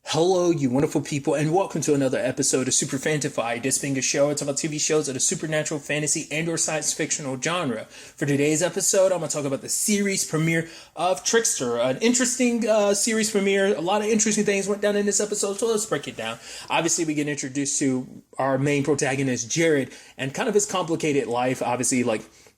Hello, you wonderful people, and welcome to another episode of Super-Fanta-Fi. This being a show, it's about TV shows of the supernatural, fantasy, and/or science fictional genre. For today's episode, I'm going to talk about the series premiere of Trickster. An interesting series premiere. A lot of interesting things went down in this episode, so let's break it down. Obviously, we get introduced to our main protagonist, Jared, and kind of his complicated life. Obviously,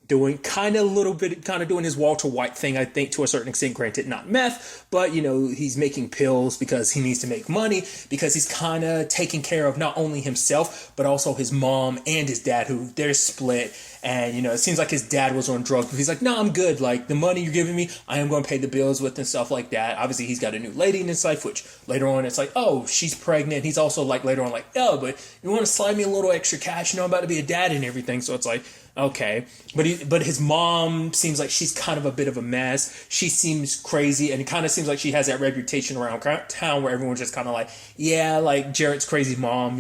doing doing his Walter White thing, I think, to a certain extent. Granted, not meth, but he's making pills because he needs to make money, because he's kind of taking care of not only himself but also his mom and his dad, who they're split. And it seems like his dad was on drugs, but he's like, no, I'm good. Like, the money you're giving me, I am going to pay the bills with and stuff like that. Obviously, he's got a new lady in his life, which later on it's like, oh, she's pregnant. He's also like later on like, oh, but you want to slide me a little extra cash? I'm about to be a dad and everything. So it's like, okay. But his mom seems like she's kind of a bit of a mess. She seems crazy, and it kind of seems like she has that reputation around town where everyone's just kind of like, yeah, like Jared's crazy mom,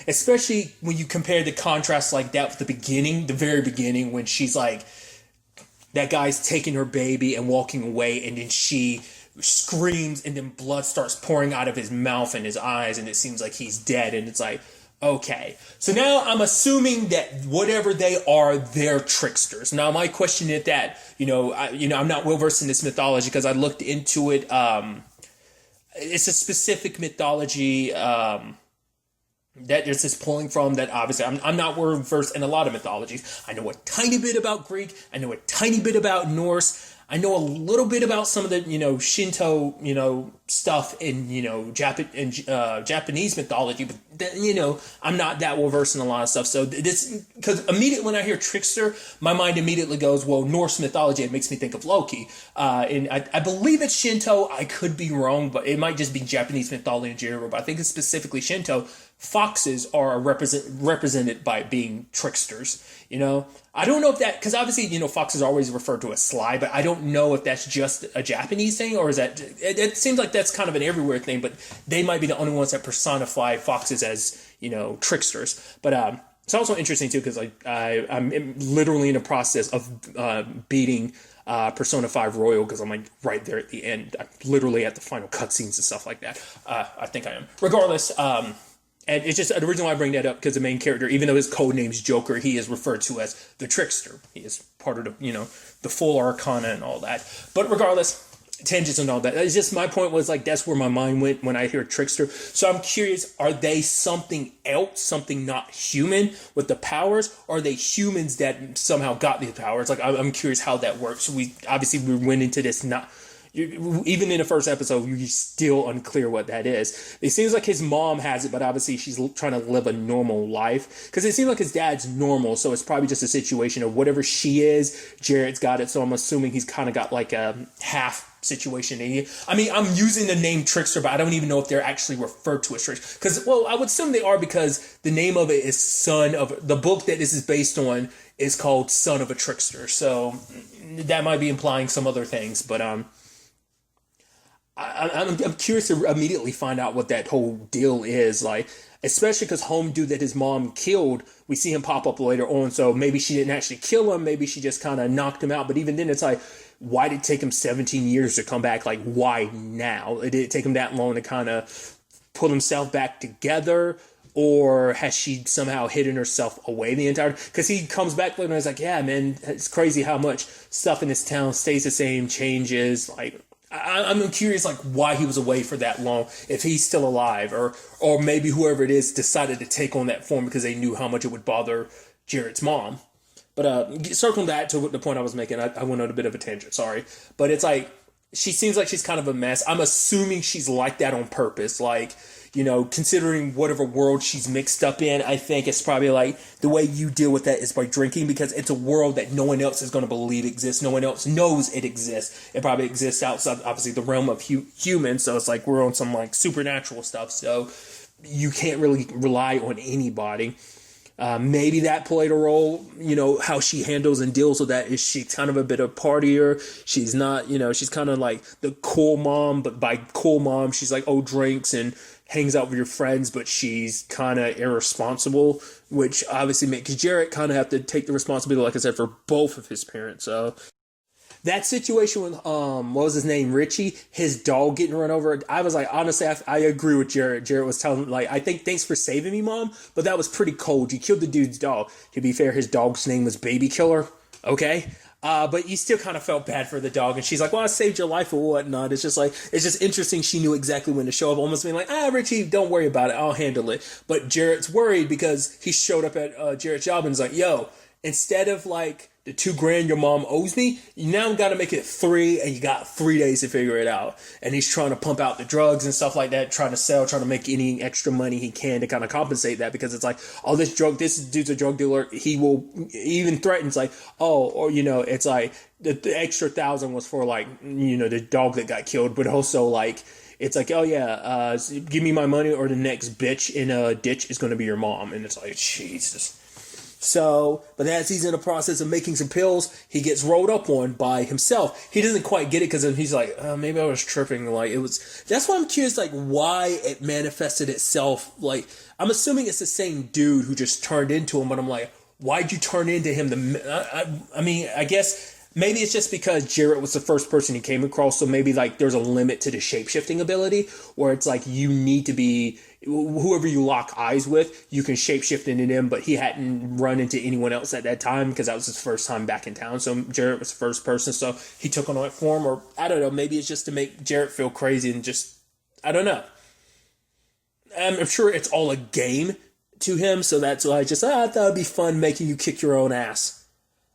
Especially when you compare the contrast like that with the very beginning, when she's like, that guy's taking her baby and walking away, and then she screams, and then blood starts pouring out of his mouth and his eyes, and it seems like he's dead, and it's like, okay, so now I'm assuming that whatever they are, they're tricksters. Now, my question is that, I'm not well versed in this mythology because I looked into it. It's a specific mythology that this is pulling from, that obviously I'm not well versed in a lot of mythologies. I know a tiny bit about Greek. I know a tiny bit about Norse. I know a little bit about some of the, Shinto, stuff in, Japanese mythology, but, I'm not that well versed in a lot of stuff. So this, because immediately when I hear Trickster, my mind immediately goes, well, Norse mythology, it makes me think of Loki. And I believe it's Shinto. I could be wrong, but it might just be Japanese mythology in general, but I think it's specifically Shinto. Foxes are represented by being tricksters. I don't know if that, because obviously, foxes are always referred to as sly, but I don't know if that's just a Japanese thing, or is that, it seems like that's kind of an everywhere thing, but they might be the only ones that personify foxes as, tricksters. But it's also interesting too, because I'm literally in the process of beating Persona 5 Royal, because I'm like right there at the end. I'm literally at the final cutscenes and stuff like that. I think I am. Regardless, and it's just the reason why I bring that up, because the main character, even though his code name's Joker, he is referred to as the Trickster. He is part of the full arcana and all that. But regardless, tangents and all that. It's just, my point was like, that's where my mind went when I hear Trickster. So I'm curious, are they something else, something not human with the powers? Or are they humans that somehow got the powers? Like, I'm curious how that works. We went into this not. Even in the first episode, you're still unclear what that is. It seems like his mom has it, but obviously she's trying to live a normal life. Because it seems like his dad's normal, so it's probably just a situation of whatever she is, Jared's got it. So I'm assuming he's kind of got like a half situation in here. I mean, I'm using the name Trickster, but I don't even know if they're actually referred to as Trickster. Because, well, I would assume they are, because the name of it is Son of... The book that this is based on is called Son of a Trickster. So that might be implying some other things, but... I'm curious to immediately find out what that whole deal is, like, especially because home dude that his mom killed, we see him pop up later on, so maybe she didn't actually kill him, maybe she just kind of knocked him out, but even then it's like, why did it take him 17 years to come back? Like, why now? Did it take him that long to kind of put himself back together? Or has she somehow hidden herself away the entire time? Because he comes back later and he's like, yeah, man, it's crazy how much stuff in this town stays the same, changes, like... I'm curious, like, why he was away for that long, if he's still alive, or maybe whoever it is decided to take on that form because they knew how much it would bother Jared's mom. But circling back to the point I was making, I went on a bit of a tangent, sorry. But it's like, she seems like she's kind of a mess. I'm assuming she's like that on purpose, like... considering whatever world she's mixed up in, I think it's probably like the way you deal with that is by drinking, because it's a world that no one else is going to believe exists. No one else knows it exists. It probably exists outside, obviously, the realm of humans. So it's like we're on some like supernatural stuff. So you can't really rely on anybody. Maybe that played a role, how she handles and deals with that. Is she kind of a bit of partier? She's not, she's kind of like the cool mom, but by cool mom, she's like, oh, drinks and hangs out with your friends, but she's kind of irresponsible, which obviously makes Jared kind of have to take the responsibility, like I said, for both of his parents. So that situation with what was his name, Richie, his dog getting run over. I was like, honestly, I agree with Jarrett. Jarrett was telling like, I think thanks for saving me, Mom, but that was pretty cold. You killed the dude's dog. To be fair, his dog's name was Baby Killer. Okay. But you still kind of felt bad for the dog, and she's like, well, I saved your life or whatnot. It's just interesting. She knew exactly when to show up, almost being like, Richie, don't worry about it. I'll handle it. But Jarrett's worried because he showed up at Jarrett's job and is like, yo, instead of like the $2,000 your mom owes me, you now got to make it 3, and you got 3 days to figure it out. And he's trying to pump out the drugs and stuff like that, trying to make any extra money he can to kind of compensate that, because it's like, oh, this dude's a drug dealer. He even threatens like, oh, or, it's like the extra 1,000 was for like, the dog that got killed, but also like, it's like, oh yeah, give me my money or the next bitch in a ditch is going to be your mom. And it's like, Jesus. So, but as he's in the process of making some pills, he gets rolled up on by himself. He doesn't quite get it because he's like, maybe I was tripping. Like that's why I'm curious, like why it manifested itself. Like, I'm assuming it's the same dude who just turned into him, but I'm like, why'd you turn into him? I mean, I guess maybe it's just because Jarrett was the first person he came across. So maybe like there's a limit to the shape-shifting ability where it's like you need to be whoever you lock eyes with, you can shapeshift into them, but he hadn't run into anyone else at that time because that was his first time back in town. So Jarrett was the first person, so he took on that form, or I don't know, maybe it's just to make Jarrett feel crazy and just, I don't know. I'm sure it's all a game to him, so that's why I thought it'd be fun making you kick your own ass.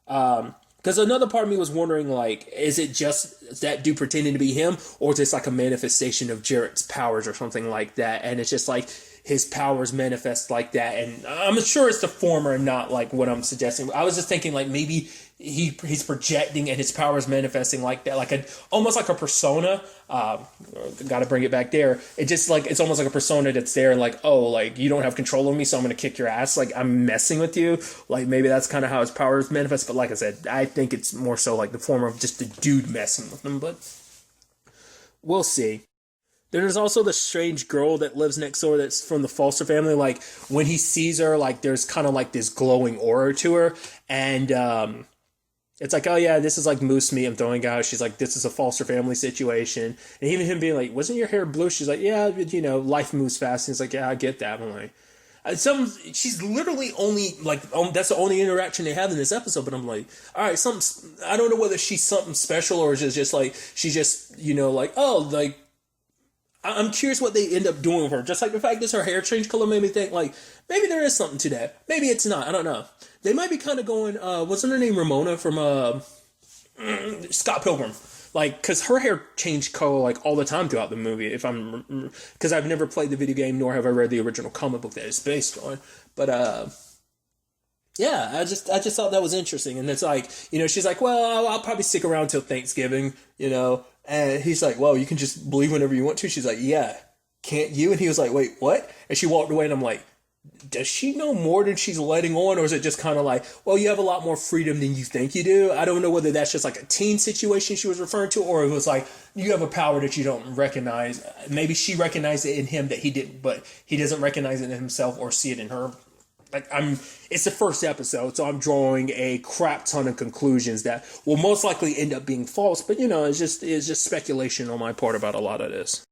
Because another part of me was wondering, like, is it just that dude pretending to be him, or is this like a manifestation of Jarrett's powers or something like that? And it's just like his powers manifest like that. And I'm sure it's the former and not like what I'm suggesting. I was just thinking like maybe he's projecting and his powers manifesting like that, like almost like a persona. Got to bring it back there. It just like, it's almost like a persona that's there and like, oh, like you don't have control of me, so I'm going to kick your ass. Like I'm messing with you. Like maybe that's kind of how his powers manifest. But like I said, I think it's more so like the form of just the dude messing with him, but we'll see. There's also the strange girl that lives next door that's from the Foster family. Like when he sees her, like there's kind of like this glowing aura to her. And it's like, oh yeah, this is like moose meat I'm throwing out. She's like, this is a Foster family situation. And even him being like, wasn't your hair blue? She's like, yeah, life moves fast. And he's like, yeah, I get that. I'm like, she's literally only like, that's the only interaction they have in this episode. But I'm like, all right, I don't know whether she's something special or is it just like, she's just, like, oh, like, I'm curious what they end up doing with her. Just like the fact that her hair changed color made me think, like, maybe there is something to that. Maybe it's not. I don't know. They might be kind of going, wasn't her name Ramona from Scott Pilgrim? Like, because her hair changed color, like, all the time throughout the movie, because I've never played the video game, nor have I read the original comic book that it's based on. But, yeah, I just thought that was interesting. And it's like, she's like, well, I'll probably stick around till Thanksgiving, And he's like, well, you can just believe whenever you want to. She's like, yeah, can't you? And he was like, wait, what? And she walked away and I'm like, does she know more than she's letting on? Or is it just kind of like, well, you have a lot more freedom than you think you do? I don't know whether that's just like a teen situation she was referring to, or it was like, you have a power that you don't recognize. Maybe she recognized it in him that he didn't, but he doesn't recognize it in himself or see it in her. Like it's the first episode, so I'm drawing a crap ton of conclusions that will most likely end up being false. But it's just speculation on my part about a lot of this.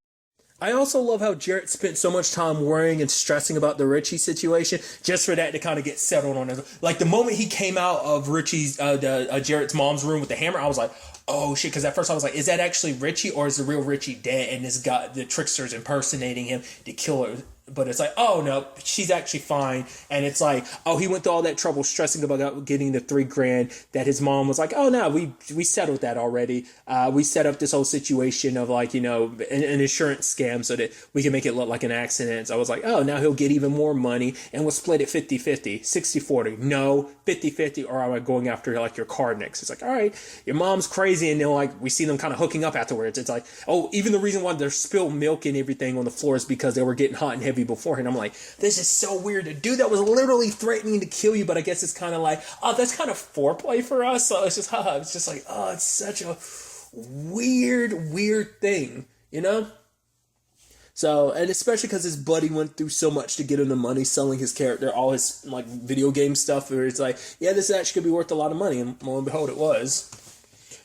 I also love how Jarrett spent so much time worrying and stressing about the Richie situation just for that to kind of get settled on it. Like the moment he came out of Jarrett's mom's room with the hammer, I was like, oh shit, because at first I was like, is that actually Richie or is the real Richie dead and this guy, the Trickster's impersonating him to kill her? But it's like, oh no, she's actually fine. And it's like, oh, he went through all that trouble stressing about getting the $3,000 that his mom was like, oh no, we settled that already. We set up this whole situation of like, an insurance scam so that we can make it look like an accident. So I was like, oh, now he'll get even more money and we'll split it 50-50, 60-40. No, 50-50, or am I going after like your car next? It's like, all right, your mom's crazy. And then like, we see them kind of hooking up afterwards. It's like, oh, even the reason why there's spilled milk and everything on the floor is because they were getting hot and heavy beforehand. I'm like, this is so weird. The dude that was literally threatening to kill you, but I guess it's kind of like, oh, that's kind of foreplay for us. So it's just like, oh, it's such a weird thing, So, and especially because his buddy went through so much to get him the money, selling his character, all his like video game stuff, where it's like, yeah, this actually could be worth a lot of money, and lo and behold, it was.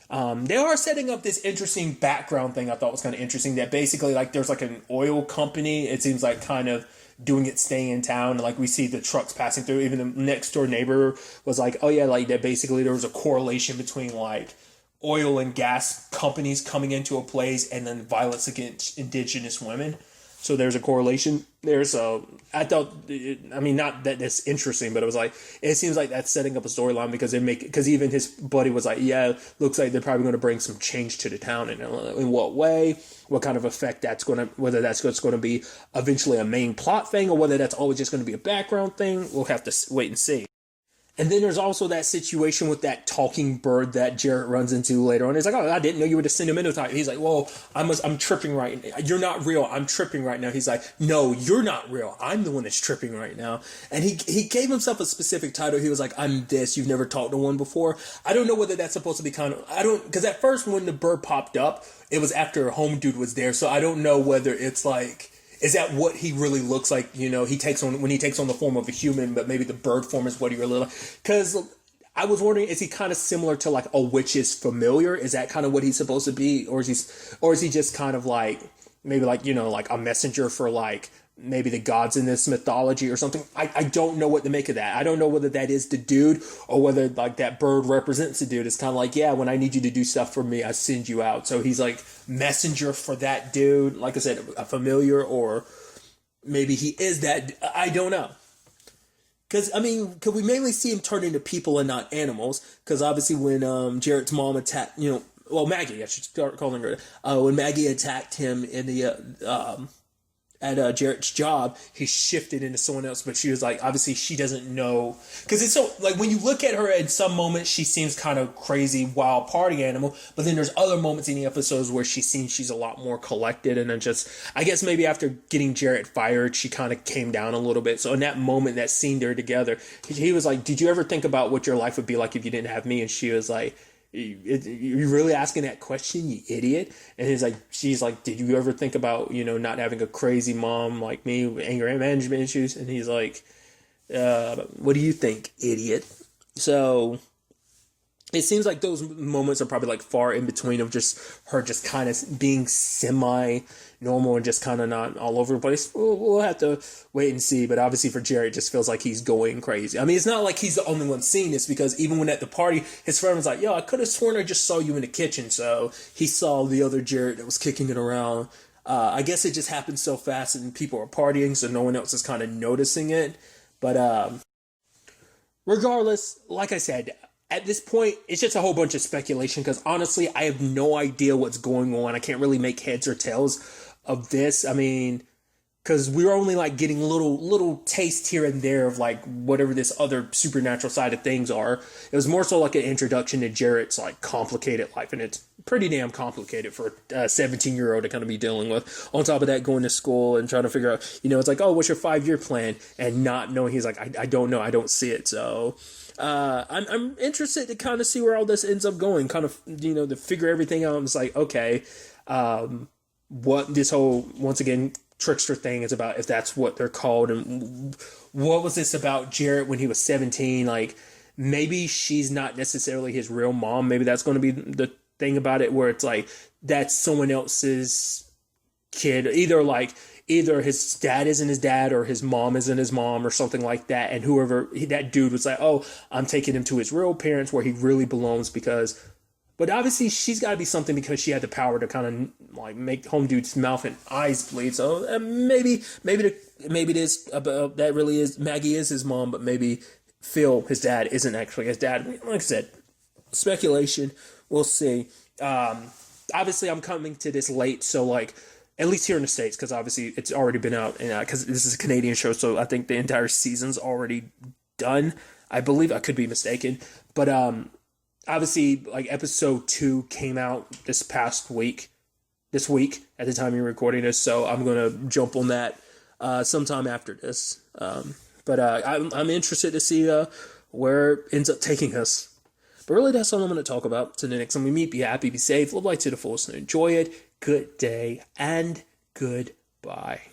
They are setting up this interesting background thing I thought was kind of interesting, that basically like there's like an oil company, it seems like, kind of doing its thing in town, and like we see the trucks passing through. Even the next door neighbor was like, oh yeah, like that basically there was a correlation between like oil and gas companies coming into a place and then violence against indigenous women. So there's a correlation there. So I thought, I mean, not that it's interesting, but it was like, it seems like that's setting up a storyline, because even his buddy was like, yeah, looks like they're probably going to bring some change to the town. And in what way, what kind of effect that's going to, whether that's what's going to be eventually a main plot thing or whether that's always just going to be a background thing, we'll have to wait and see. And then there's also that situation with that talking bird that Jarrett runs into later on. He's like, oh, I didn't know you were the sentimental type. He's like, well, I'm tripping right now. You're not real. I'm tripping right now. He's like, no, you're not real. I'm the one that's tripping right now. And he gave himself a specific title. He was like, I'm this. You've never talked to one before. I don't know whether that's supposed to be because at first when the bird popped up, it was after Home Dude was there. So I don't know whether it's like, is that what he really looks like? You know, he takes on the form of a human, but maybe the bird form is what he really like. Because I was wondering, is he kind of similar to like a witch's familiar? Is that kind of what he's supposed to be, or is he just kind of like maybe like, you know, like a messenger for like maybe the gods in this mythology or something? I don't know what to make of that. I don't know whether that is the dude or whether like that bird represents the dude. It's kind of like, yeah, when I need you to do stuff for me, I send you out. So he's like messenger for that dude. Like I said, a familiar, or maybe he is that. I don't know. Because, I mean, could we mainly see him turn into people and not animals? Because obviously when Jarrett's mom attacked, you know, well, Maggie, I should start calling her. When Maggie attacked him in the at Jarrett's job, he shifted into someone else, but she was like, obviously she doesn't know, because it's so, like, when you look at her in some moments, she seems kind of crazy, wild party animal, but then there's other moments in the episodes where she's a lot more collected, and then just, I guess maybe after getting Jarrett fired, she kind of came down a little bit. So in that moment, that scene they're together, he was like, did you ever think about what your life would be like if you didn't have me? And she was like, you're really asking that question, you idiot? And she's like, did you ever think about, you know, not having a crazy mom like me with anger management issues? And he's like, what do you think, idiot? So it seems like those moments are probably like far in between of just her just kind of being semi-normal and just kind of not all over the place. We'll have to wait and see. But obviously for Jarrett, it just feels like he's going crazy. I mean, it's not like he's the only one seeing this, because even when at the party, his friend was like, yo, I could have sworn I just saw you in the kitchen. So he saw the other Jarrett that was kicking it around. I guess it just happened so fast and people are partying, so no one else is kind of noticing it. But regardless, like I said, at this point, it's just a whole bunch of speculation, because honestly, I have no idea what's going on. I can't really make heads or tails of this. I mean, because we're only like getting little taste here and there of like whatever this other supernatural side of things are. It was more so like an introduction to Jarrett's like complicated life, and it's pretty damn complicated for a 17-year-old to kind of be dealing with. On top of that, going to school and trying to figure out, you know, it's like, oh, what's your 5-year plan? And not knowing, he's like, I don't know, I don't see it. So I'm interested to kind of see where all this ends up going, kind of, you know, to figure everything out. It's like, okay, what this whole, once again, Trickster thing is about, if that's what they're called, and what was this about Jarrett when he was 17? Like, maybe she's not necessarily his real mom. Maybe that's going to be the thing about it, where it's like that's someone else's kid, either his dad isn't his dad or his mom isn't his mom or something like that, and that dude was like, oh, I'm taking him to his real parents where he really belongs, but obviously she's got to be something, because she had the power to kind of like make Home Dude's mouth and eyes bleed. So maybe it is that really is Maggie is his mom, but maybe Phil, his dad, isn't actually his dad. Like I said, speculation. We'll see. Obviously, I'm coming to this late, so like, at least here in the States, because obviously it's already been out, and because this is a Canadian show, so I think the entire season's already done. I believe, I could be mistaken, but obviously, like, episode 2 came out this week at the time you're recording this, so I'm gonna jump on that sometime after this. But I'm interested to see where it ends up taking us. But really, that's all I'm going to talk about. Till the next time we meet, be happy, be safe, live life to the fullest, and enjoy it. Good day, and goodbye.